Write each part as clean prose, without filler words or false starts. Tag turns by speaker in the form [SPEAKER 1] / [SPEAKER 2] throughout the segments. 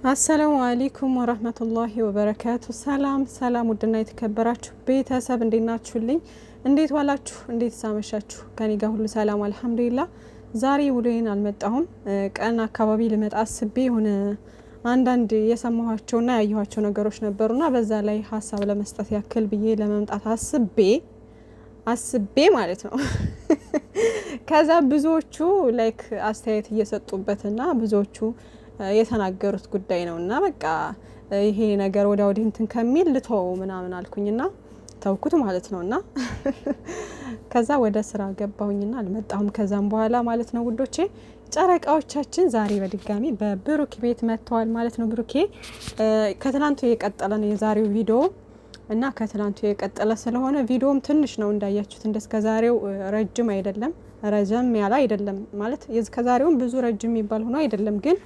[SPEAKER 1] አሰላሙ አለይኩም ወራህመቱላሂ ወበረካቱ። ሰላም ውድና የተከበራችሁ ቤተሰብ እንዴት ናችሁልኝ? እንዴት ዋላችሁ? እንዴት ሳመሻችሁ? ከኔ ጋር ሁሉ ሰላም አልሐምዱሊላህ። ዛሬ ውሎዬን አልመጣሁም። ቀን አካባቢ ልመጣ አስቤ የሆነ አንዳንድ የሰማኋቸውና ያየኋቸው ነገሮች ነበሩና በዛ ላይ ሀሳብ ለመስጠት ያክል ብዬ ለመምጣት አስቤ ማለት ነው። ከዛ ብዙዎቹ ላይክ አስተያየት እየሰጡበትና ብዙዎቹ የተናገሩት ጉዳይ ነውና በቃ ይሄ ነገር ወዲያ ወዲህ እንትን ከሚል ልተው ምናምን አልኩኝና ተውኩት ማለት ነውና ከዛ ወደ ስራ ገባሁኝና አልመጣሁም ከዛም በኋላ ማለት ነው ውዶቼ። ጨረቃዎቻችን ዛሬ በድጋሚ በብሩክ ቤት መጥተዋል ማለት ነው። ብሩኬ ከትላንቱ የቀጠለ ነው የዛሬው ቪዲዮ እና ከትላንቱ የቀጠለ ስለሆነ ቪዲዮም ትንሽ ነው እንዳያችሁት። እንደስከዛሬው ረጅም አይደለም፣ ረዘም ያለ አይደለም ማለት የዝከዛሬውን ብዙ ረጅም የሚባል ሆኖ አይደለም ግን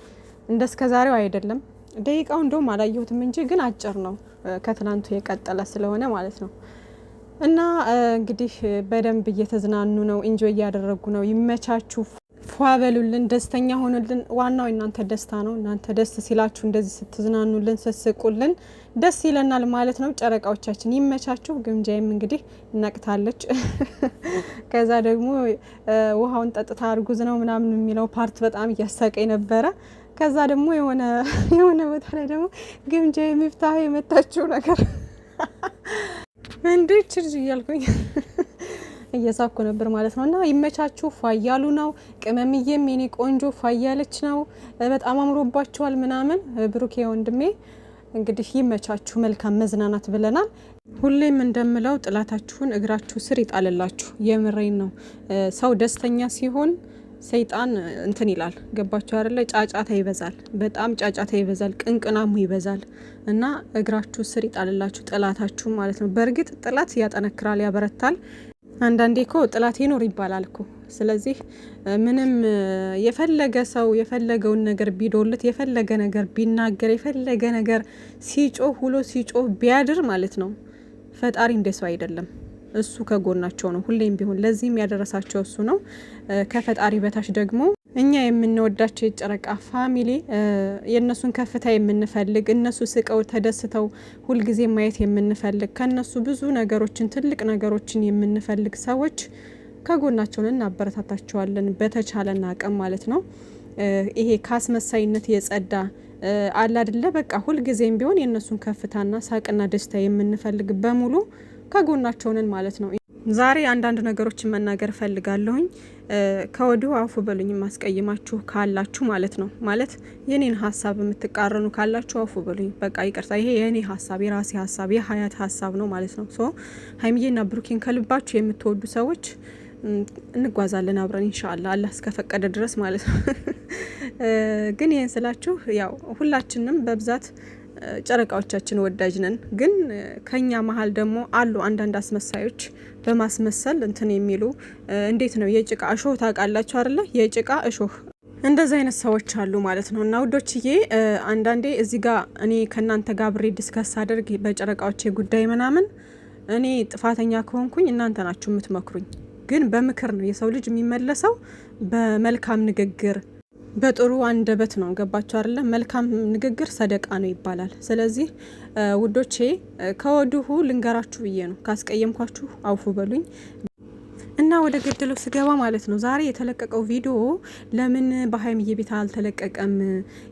[SPEAKER 1] እንደስከዛሬው አይደለም። ደቂቃው እንደውም አላየሁትም እንጂ ግን አጭር ነው ከትናንቱ የቀጠለ ስለሆነ ማለት ነው። እና እንግዲህ በደንብ እየተዝናኑ ነው፣ ኢንጆይ እያደረጉ ነው። ይመቻችሁ፣ ፏበሉልን፣ ደስተኛ ሆኑልን። ዋናው እናንተ ደስታ ነው። እናንተ ደስ ሲላችሁ እንደዚህ ስትዝናኑልን ስትስቁልን ደስ ይለናል ማለት ነው። ጨረቃዎቻችን ይመቻችሁ። ግምጃይም እንግዲህ ነቅታለች። ከዛ ደግሞ ውሃውን ጠጥታ እርጉዝ ነው ምናምን የሚለው ፓርት በጣም እያሳቀኝ ነበረ። ከዛ ደግሞ የሆነ ቦታ ላይ ደግሞ ግምጃ የሚፍታህ የመታችው ነገር እንዴ ችርጅ እያልኩኝ እየሳኩ ነበር ማለት ነው። እና ይመቻችሁ፣ ፏያሉ ነው። ቅመምዬም የኔ ቆንጆ ፏያለች ነው። በጣም አምሮባችኋል ምናምን። ብሩኬ ወንድሜ እንግዲህ ይመቻችሁ፣ መልካም መዝናናት ብለናል። ሁሌም እንደምለው ጥላታችሁን እግራችሁ ስር ይጣልላችሁ። የምሬን ነው። ሰው ደስተኛ ሲሆን ሰይጣን እንትን ይላል። ገባችሁ አይደለ? ጫጫታ ይበዛል፣ በጣም ጫጫታ ይበዛል፣ ቅንቅናሙ ይበዛል። እና እግራችሁ ስር ይጣልላችሁ ጥላታችሁ ማለት ነው። በእርግጥ ጥላት ያጠነክራል፣ ያበረታል። አንዳንዴ እኮ ጥላት ይኖር ይባላል እኮ። ስለዚህ ምንም የፈለገ ሰው የፈለገውን ነገር ቢዶልት የፈለገ ነገር ቢናገር የፈለገ ነገር ሲጮህ ውሎ ሲጮህ ቢያድር ማለት ነው ፈጣሪ እንደሰው አይደለም። እሱ ከጎናቸው ነው ሁሌም ቢሆን። ለዚህም ያደረሳቸው እሱ ነው። ከፈጣሪ በታች ደግሞ እኛ የምንወዳቸው የጨረቃ ፋሚሊ የእነሱን ከፍታ የምንፈልግ እነሱ ስቀው ተደስተው ሁልጊዜ ማየት የምንፈልግ ከነሱ ብዙ ነገሮችን ትልቅ ነገሮችን የምንፈልግ ሰዎች ከጎናቸው እናበረታታቸዋለን በተቻለን አቅም ማለት ነው። ይሄ ካስመሳይነት የጸዳ አለ አይደለ? በቃ ሁልጊዜም ቢሆን የእነሱን ከፍታና ሳቅና ደስታ የምንፈልግ በሙሉ ከጎናቸው ነን ማለት ነው። ዛሬ አንዳንድ ነገሮችን መናገር ፈልጋለሁኝ። ከወዲሁ አፉ በሉኝ ማስቀይማችሁ ካላችሁ ማለት ነው። ማለት የኔን ሀሳብ የምትቃረኑ ካላችሁ አፉ በሉኝ። በቃ ይቅርታ፣ ይሄ የኔ ሀሳብ የራሴ ሀሳብ የሀያት ሀሳብ ነው ማለት ነው። ሶ ሀይሚዬና ብሩኬን ከልባችሁ የምትወዱ ሰዎች እንጓዛለን አብረን ኢንሻአላህ አላህ እስከፈቀደ ድረስ ማለት ነው። ግን ይሄን ስላችሁ ያው ሁላችንም በብዛት ጨረቃዎቻችን ወዳጅ ነን። ግን ከኛ መሀል ደግሞ አሉ አንዳንድ አስመሳዮች በማስመሰል እንትን የሚሉ እንዴት ነው የጭቃ እሾህ ታውቃላችሁ አይደለ? የጭቃ እሾህ እንደዚህ አይነት ሰዎች አሉ ማለት ነው። እና ውዶችዬ አንዳንዴ እዚህ ጋር እኔ ከእናንተ ጋር ብሬ ዲስከስ አድርግ በጨረቃዎቼ ጉዳይ ምናምን እኔ ጥፋተኛ ከሆንኩኝ እናንተ ናችሁ የምትመክሩኝ። ግን በምክር ነው የሰው ልጅ የሚመለሰው፣ በመልካም ንግግር በጥሩ አንደበት ነው። ገባችሁ አይደለ? መልካም ንግግር ሰደቃ ነው ይባላል። ስለዚህ ውዶቼ ከወዲሁ ልንገራችሁ ብዬ ነው። ካስቀየምኳችሁ አውፉ በሉኝ እና ወደ ገደለው ስገባ ማለት ነው። ዛሬ የተለቀቀው ቪዲዮ ለምን በሀይሚዬ ቤት አልተለቀቀም?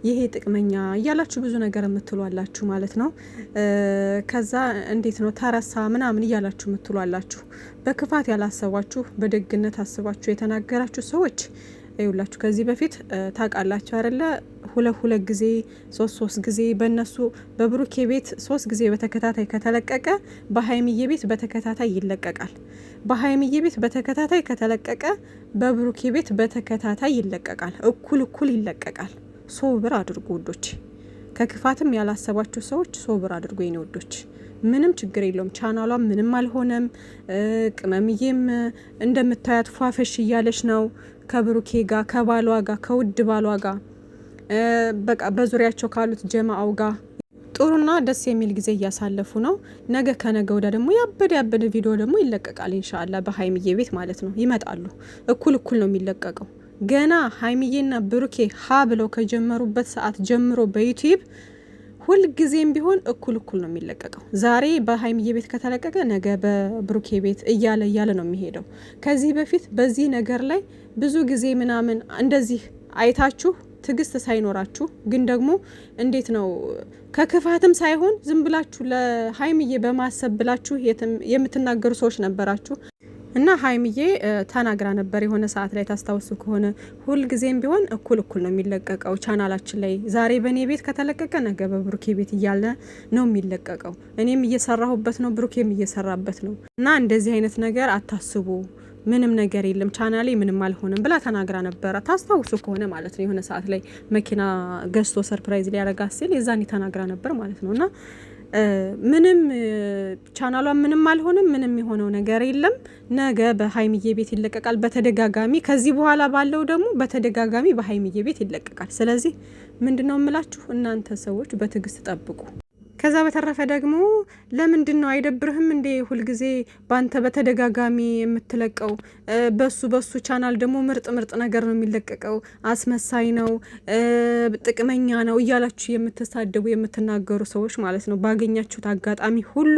[SPEAKER 1] ይሄ ጥቅመኛ እያላችሁ ብዙ ነገር የምትሏላችሁ ማለት ነው። ከዛ እንዴት ነው ተረሳ ምናምን እያላችሁ የምትሏላችሁ። በክፋት ያላሰባችሁ በደግነት አስባችሁ የተናገራችሁ ሰዎች ይውላችሁ ከዚህ በፊት ታውቃላችሁ አይደለ? ሁለት ጊዜ ሶስት ጊዜ በእነሱ በብሩኬ ቤት 3 ጊዜ በተከታታይ ከተለቀቀ በሀይሚዬ ቤት በተከታታይ ይለቀቃል። በሀይሚዬ ቤት በተከታታይ ከተለቀቀ በብሩኬ ቤት በተከታታይ ይለቀቃል። እኩል ይለቀቃል። ሶብር አድርጉ ውዶች። ከክፋትም ያላሰባችሁ ሰዎች ሶብር አድርጉ የኔ ውዶች። ምንም ችግር የለውም። ቻናሏም ምንም አልሆነም። ቅመምዬም እንደምታያት ፏፈሽ እያለች ነው ከብሩኬ ጋር ከባሏ ጋር ከውድ ባሏ ጋር በቃ በዙሪያቸው ካሉት ጀማአው ጋር ጥሩና ደስ የሚል ጊዜ እያሳለፉ ነው። ነገ ከነገ ወዲያ ደግሞ ያበደ ቪዲዮ ደግሞ ይለቀቃል ኢንሻአላህ በሀይሚዬ ቤት ማለት ነው። ይመጣሉ። እኩል ነው የሚለቀቀው። ገና ሀይሚዬና ብሩኬ ሀ ብለው ከጀመሩበት ሰዓት ጀምሮ በዩቲዩብ ሁልጊዜም ቢሆን እኩል ነው የሚለቀቀው። ዛሬ በሀይሚዬ ቤት ከተለቀቀ ነገ በብሩኬ ቤት እያለ ነው የሚሄደው። ከዚህ በፊት በዚህ ነገር ላይ ብዙ ጊዜ ምናምን እንደዚህ አይታችሁ ትግስት ሳይኖራችሁ ግን ደግሞ እንዴት ነው ከክፋትም ሳይሆን ዝም ብላችሁ ለሀይሚዬ በማሰብ ብላችሁ የምትናገሩ ሰዎች ነበራችሁ። እና ሀይሚዬ ተናግራ ነበር የሆነ ሰዓት ላይ ታስታውሱ ከሆነ ሁልጊዜም ቢሆን እኩል ነው የሚለቀቀው ቻናላችን ላይ። ዛሬ በእኔ ቤት ከተለቀቀ ነገ በብሩኬ ቤት እያለ ነው የሚለቀቀው። እኔም እየሰራሁበት ነው፣ ብሩኬም እየሰራበት ነው። እና እንደዚህ አይነት ነገር አታስቡ፣ ምንም ነገር የለም፣ ቻናሌ ምንም አልሆነም ብላ ተናግራ ነበረ። ታስታውሱ ከሆነ ማለት ነው የሆነ ሰዓት ላይ መኪና ገዝቶ ሰርፕራይዝ ሊያረጋ ሲል የዛኔ ተናግራ ነበር ማለት ነው። እና ምንም ቻናሏ ምንም አልሆነም፣ ምንም የሆነው ነገር የለም። ነገ በሀይሚዬ ቤት ይለቀቃል በተደጋጋሚ። ከዚህ በኋላ ባለው ደግሞ በተደጋጋሚ በሀይሚዬ ቤት ይለቀቃል። ስለዚህ ምንድነው የምላችሁ እናንተ ሰዎች በትዕግስት ጠብቁ። ከዛ በተረፈ ደግሞ ለምንድን ነው አይደብርህም እንዴ ሁልጊዜ ባንተ በተደጋጋሚ የምትለቀው? በሱ ቻናል ደግሞ ምርጥ ነገር ነው የሚለቀቀው፣ አስመሳይ ነው፣ ጥቅመኛ ነው እያላችሁ የምትሳደቡ የምትናገሩ ሰዎች ማለት ነው። ባገኛችሁት አጋጣሚ ሁሉ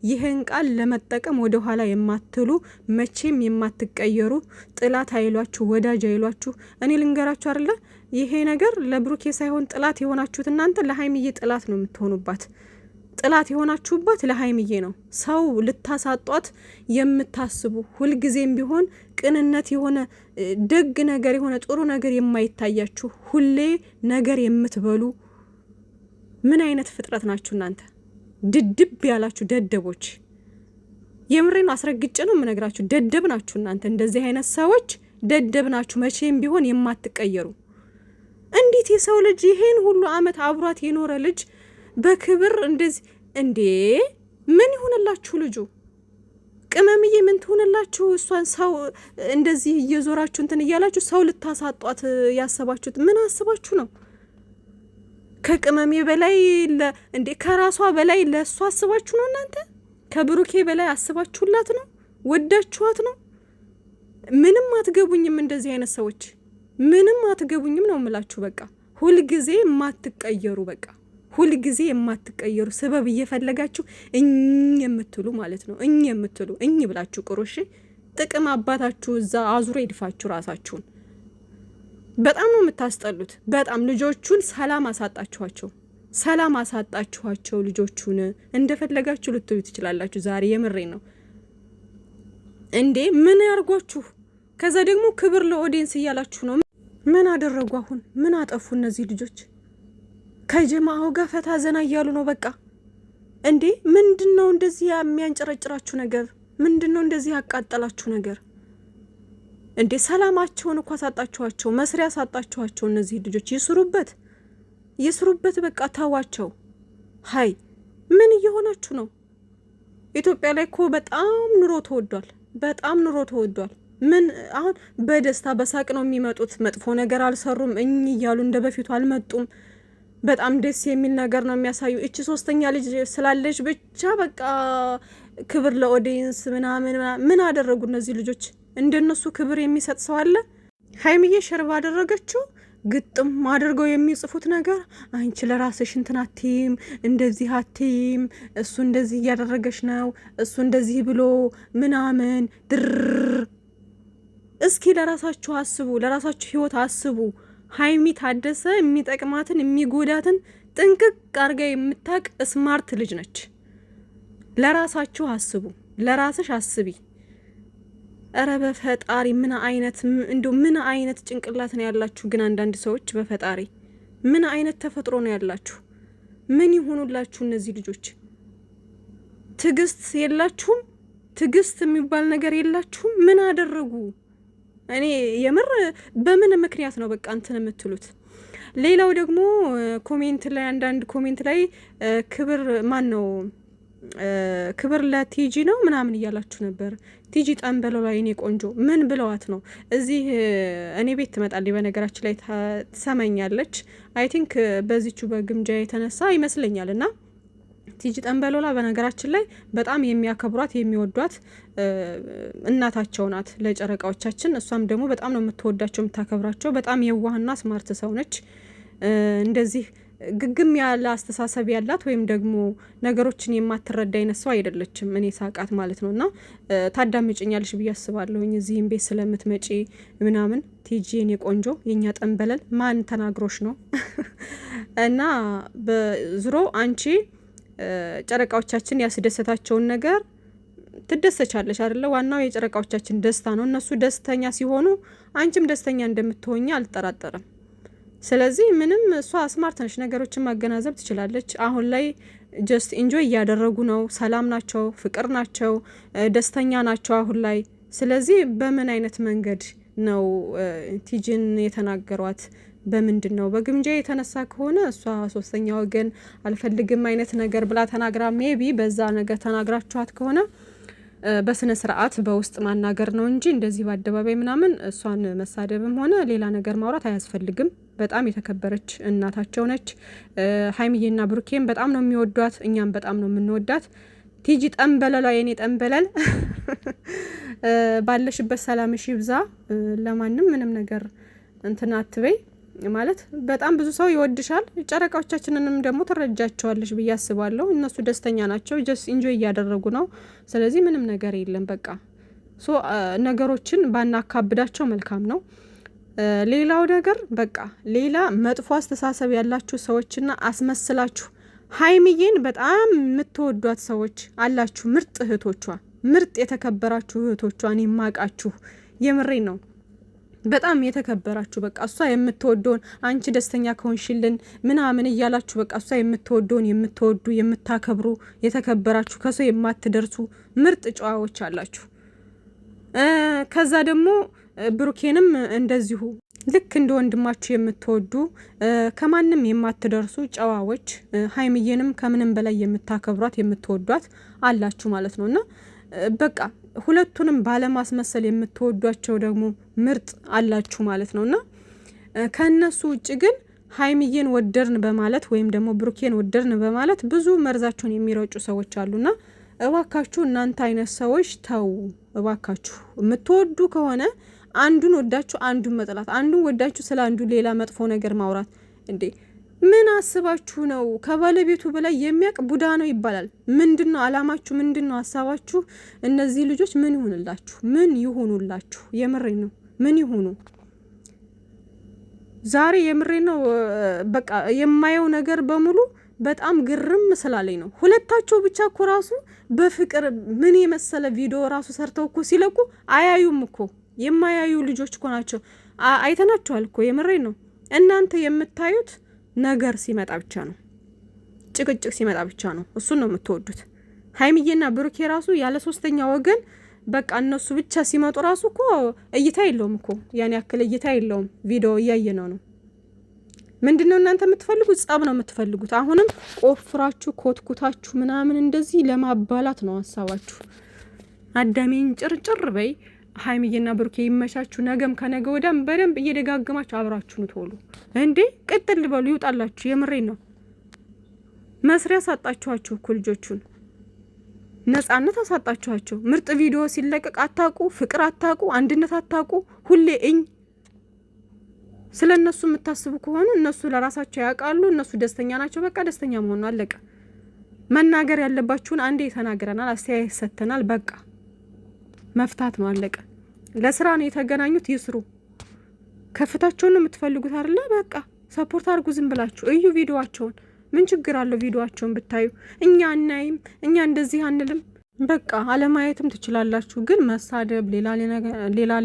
[SPEAKER 1] ይህን ቃል ለመጠቀም ወደ ኋላ የማትሉ መቼም የማትቀየሩ ጥላት አይሏችሁ ወዳጅ አይሏችሁ። እኔ ልንገራችሁ አይደለ ይሄ ነገር ለብሩኬ ሳይሆን ጥላት የሆናችሁት እናንተ ለሀይሚዬ ጥላት ነው የምትሆኑባት። ጥላት የሆናችሁባት ለሀይሚዬ ነው። ሰው ልታሳጧት የምታስቡ ሁልጊዜም ቢሆን ቅንነት የሆነ ደግ ነገር የሆነ ጥሩ ነገር የማይታያችሁ ሁሌ ነገር የምትበሉ ምን አይነት ፍጥረት ናችሁ እናንተ? ድድብ ያላችሁ ደደቦች። የምሬን አስረግጬ ነው የምነግራችሁ። ደደብ ናችሁ እናንተ። እንደዚህ አይነት ሰዎች ደደብ ናችሁ፣ መቼም ቢሆን የማትቀየሩ። እንዴት የሰው ልጅ ይሄን ሁሉ አመት አብሯት የኖረ ልጅ በክብር እንደዚህ እንዴ! ምን ይሆንላችሁ ልጁ? ቅመምዬ ምን ትሆንላችሁ? እሷን ሰው እንደዚህ እየዞራችሁ እንትን እያላችሁ ሰው ልታሳጧት ያሰባችሁት ምን አስባችሁ ነው? ከቅመሜ በላይ እንዴ ከራሷ በላይ ለእሷ አስባችሁ ነው እናንተ? ከብሩኬ በላይ አስባችሁላት ነው? ወዳችኋት ነው? ምንም አትገቡኝም እንደዚህ አይነት ሰዎች ምንም አትገቡኝም ነው የምላችሁ። በቃ ሁልጊዜ የማትቀየሩ በቃ ሁልጊዜ የማትቀየሩ ሰበብ እየፈለጋችሁ የምትሉ ማለት ነው። የምትሉ ብላችሁ ቁሩሽ ጥቅም አባታችሁ እዛ አዙሮ ይድፋችሁ ራሳችሁን። በጣም ነው የምታስጠሉት። በጣም ልጆቹን ሰላም አሳጣችኋቸው። ልጆቹን እንደፈለጋችሁ ልትሉ ትችላላችሁ። ዛሬ የምሬ ነው እንዴ ምን ያርጓችሁ? ከዛ ደግሞ ክብር ለኦዲየንስ እያላችሁ ነው። ምን አደረጉ? አሁን ምን አጠፉ እነዚህ ልጆች? ከጀማው ጋር ፈታ ዘና እያሉ ነው በቃ። እንዴ ምንድነው እንደዚህ የሚያንጨረጭራችሁ ነገር? ምንድነው እንደዚህ ያቃጠላችሁ ነገር? እንዴ ሰላማቸውን እኮ አሳጣችኋቸው፣ መስሪያ አሳጣችኋቸው። እነዚህ ልጆች ይስሩበት በቃ ተዋቸው። ሃይ ምን እየሆናችሁ ነው? ኢትዮጵያ ላይ እኮ በጣም ኑሮ ተወዷል። ምን አሁን በደስታ በሳቅ ነው የሚመጡት። መጥፎ ነገር አልሰሩም እያሉ እንደ በፊቱ አልመጡም። በጣም ደስ የሚል ነገር ነው የሚያሳዩ። እቺ ሶስተኛ ልጅ ስላለች ብቻ በቃ ክብር ለኦዲየንስ ምናምን ምን አደረጉ እነዚህ ልጆች? እንደነሱ ክብር የሚሰጥ ሰው አለ? ሀይሚዬ ሸርባ አደረገችው። ግጥም አድርገው የሚጽፉት ነገር አንቺ ለራስሽ እንትን አትይም፣ እንደዚህ አትይም፣ እሱ እንደዚህ እያደረገች ነው፣ እሱ እንደዚህ ብሎ ምናምን ድር። እስኪ ለራሳችሁ አስቡ፣ ለራሳችሁ ህይወት አስቡ። ሀይሚ ታደሰ የሚጠቅማትን የሚጎዳትን ጥንቅቅ አርጋ የምታቅ ስማርት ልጅ ነች። ለራሳችሁ አስቡ፣ ለራስሽ አስቢ። እረ በፈጣሪ ምን አይነት ጭንቅላት ነው ያላችሁ ግን አንዳንድ ሰዎች በፈጣሪ ምን አይነት ተፈጥሮ ነው ያላችሁ? ምን ይሆኑላችሁ እነዚህ ልጆች? ትግስት የላችሁም? ትግስት የሚባል ነገር የላችሁም? ምን አደረጉ? እኔ የምር በምን ምክንያት ነው በቃ እንትን የምትሉት? ሌላው ደግሞ ኮሜንት ላይ አንዳንድ ኮሜንት ላይ ክብር ለቲጂ ነው ምናምን እያላችሁ ነበር። ቲጂ ጠንበለው ላይ እኔ ቆንጆ ምን ብለዋት ነው? እዚህ እኔ ቤት ትመጣለች፣ በነገራችን ላይ ትሰማኛለች። አይ ቲንክ በዚቹ በግምጃ የተነሳ ይመስለኛል። እና ቲጂ ጠንበሎላ በነገራችን ላይ በጣም የሚያከብሯት የሚወዷት እናታቸው ናት ለጨረቃዎቻችን። እሷም ደግሞ በጣም ነው የምትወዳቸው የምታከብራቸው። በጣም የዋህና ስማርት ሰው ነች። እንደዚህ ግግም ያለ አስተሳሰብ ያላት ወይም ደግሞ ነገሮችን የማትረዳ አይነት ሰው አይደለችም፣ እኔ ሳቃት ማለት ነው። እና ታዳምጭኛለሽ ብዬ አስባለሁኝ እዚህም ቤት ስለምትመጪ ምናምን። ቲጂ የኔ ቆንጆ የኛ ጠንበለል ማን ተናግሮሽ ነው? እና በዝሮ አንቺ ጨረቃዎቻችን ያስደሰታቸውን ነገር ትደሰቻለሽ አይደለ? ዋናው የጨረቃዎቻችን ደስታ ነው። እነሱ ደስተኛ ሲሆኑ አንቺም ደስተኛ እንደምትሆኚ አልጠራጠርም። ስለዚህ ምንም እሷ ስማርት ነች፣ ነገሮችን ማገናዘብ ትችላለች። አሁን ላይ ጀስት ኢንጆይ እያደረጉ ነው፣ ሰላም ናቸው፣ ፍቅር ናቸው፣ ደስተኛ ናቸው አሁን ላይ። ስለዚህ በምን አይነት መንገድ ነው ቲጂን የተናገሯት? በምንድን ነው? በግምጃ የተነሳ ከሆነ እሷ ሶስተኛ ወገን አልፈልግም አይነት ነገር ብላ ተናግራ ሜቢ በዛ ነገር ተናግራችኋት ከሆነ በስነ ስርዓት በውስጥ ማናገር ነው እንጂ እንደዚህ በአደባባይ ምናምን እሷን መሳደብም ሆነ ሌላ ነገር ማውራት አያስፈልግም። በጣም የተከበረች እናታቸው ነች። ሀይሚዬና ብሩኬም በጣም ነው የሚወዷት፣ እኛም በጣም ነው የምንወዳት። ቲጂ ጠንበለሏ የኔ ጠንበለል ባለሽበት ሰላምሽ ይብዛ። ለማንም ምንም ነገር እንትን አትበይ ማለት በጣም ብዙ ሰው ይወድሻል። ጨረቃዎቻችንንም ደግሞ ትረጃቸዋለሽ ብዬ አስባለሁ። እነሱ ደስተኛ ናቸው፣ ጀስት ኢንጆይ እያደረጉ ነው። ስለዚህ ምንም ነገር የለም። በቃ ነገሮችን ባናካብዳቸው መልካም ነው። ሌላው ነገር በቃ ሌላ መጥፎ አስተሳሰብ ያላችሁ ሰዎችና አስመስላችሁ ሀይሚዬን በጣም የምትወዷት ሰዎች አላችሁ። ምርጥ እህቶቿ፣ ምርጥ የተከበራችሁ እህቶቿ፣ እኔ ማቃችሁ የምሬ ነው። በጣም የተከበራችሁ በቃ እሷ የምትወደውን አንቺ ደስተኛ ከሆንሽልን ምናምን እያላችሁ በቃ እሷ የምትወደውን የምትወዱ የምታከብሩ የተከበራችሁ ከሰው የማትደርሱ ምርጥ ጨዋዎች አላችሁ። ከዛ ደግሞ ብሩኬንም እንደዚሁ ልክ እንደ ወንድማችሁ የምትወዱ ከማንም የማትደርሱ ጨዋዎች፣ ሀይሚዬንም ከምንም በላይ የምታከብሯት የምትወዷት አላችሁ ማለት ነውና በቃ ሁለቱንም ባለማስመሰል የምትወዷቸው ደግሞ ምርጥ አላችሁ ማለት ነውና ከነሱ ውጭ ግን ሀይሚዬን ወደርን በማለት ወይም ደግሞ ብሩኬን ወደርን በማለት ብዙ መርዛቸውን የሚረጩ ሰዎች አሉና እባካችሁ እናንተ አይነት ሰዎች ተው እባካችሁ። የምትወዱ ከሆነ አንዱን ወዳችሁ አንዱን መጥላት፣ አንዱን ወዳችሁ ስለ አንዱ ሌላ መጥፎ ነገር ማውራት እንዴ! ምን አስባችሁ ነው? ከባለቤቱ በላይ የሚያውቅ ቡዳ ነው ይባላል። ምንድነው አላማችሁ? ምንድነው ሀሳባችሁ? እነዚህ ልጆች ምን ይሆንላችሁ? ምን ይሆኑላችሁ? የምሬ ነው። ምን ይሆኑ? ዛሬ የምሬ ነው። በቃ የማየው ነገር በሙሉ በጣም ግርም ስላለኝ ነው። ሁለታቸው ብቻ እኮ ራሱ በፍቅር ምን የመሰለ ቪዲዮ ራሱ ሰርተው እኮ ሲለቁ አያዩም እኮ። የማያዩ ልጆች እኮ ናቸው። አይተናቸዋል እኮ የምሬ ነው። እናንተ የምታዩት ነገር ሲመጣ ብቻ ነው፣ ጭቅጭቅ ሲመጣ ብቻ ነው። እሱን ነው የምትወዱት። ሀይሚዬና ብሩኬ ራሱ ያለ ሶስተኛ ወገን በቃ እነሱ ብቻ ሲመጡ ራሱ እኮ እይታ የለውም እኮ፣ ያን ያክል እይታ የለውም። ቪዲዮ እያየነው ነው። ምንድነው እናንተ የምትፈልጉት? ጸብ ነው የምትፈልጉት። አሁንም ቆፍራችሁ ኮትኩታችሁ ምናምን እንደዚህ ለማባላት ነው ሀሳባችሁ። አዳሜን ጭርጭር በይ። ሀይሚዬና ብሩኬ ይመቻችሁ። ነገም ከነገ ወዲያም በደንብ እየደጋገማችሁ አብራችሁ ትሆኑ እንዴ። ቅጥል በሉ ይውጣላችሁ። የምሬን ነው። መስሪያ ሳጣችኋችሁ እኮ ልጆቹን፣ ነጻነት አሳጣችኋቸው። ምርጥ ቪዲዮ ሲለቀቅ አታቁ፣ ፍቅር አታቁ፣ አንድነት አታቁ። ሁሌ ስለ እነሱ የምታስቡ ከሆኑ እነሱ ለራሳቸው ያውቃሉ። እነሱ ደስተኛ ናቸው። በቃ ደስተኛ መሆኑ አለቀ። መናገር ያለባችሁን አንዴ ተናግረናል፣ አስተያየት ሰጥተናል። በቃ መፍታት ነው አለቀ። ለስራ ነው የተገናኙት፣ ይስሩ። ከፍታቸውን ነው የምትፈልጉት አይደለ? በቃ ሰፖርት አድርጉ። ዝም ብላችሁ እዩ ቪዲዮአቸውን። ምን ችግር አለው ቪዲዮአቸውን ብታዩ? እኛ አናይም፣ እኛ እንደዚህ አንልም። በቃ አለማየትም ትችላላችሁ። ግን መሳደብ፣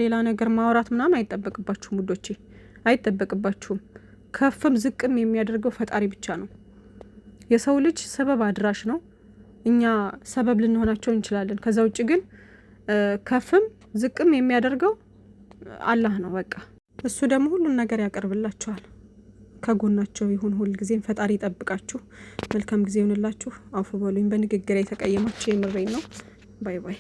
[SPEAKER 1] ሌላ ነገር ማውራት ምናምን አይጠበቅባችሁም ውዶቼ፣ አይጠበቅባችሁም። ከፍም ዝቅም የሚያደርገው ፈጣሪ ብቻ ነው። የሰው ልጅ ሰበብ አድራሽ ነው። እኛ ሰበብ ልንሆናቸው እንችላለን። ከዛ ውጭ ግን ከፍም ዝቅም የሚያደርገው አላህ ነው። በቃ እሱ ደግሞ ሁሉን ነገር ያቀርብላችኋል። ከጎናቸው ይሁን ሁል ጊዜም። ፈጣሪ ይጠብቃችሁ። መልካም ጊዜ ይሁንላችሁ። አፉ በሉኝ በንግግር የተቀየማችሁ የምሬን ነው። ባይ ባይ።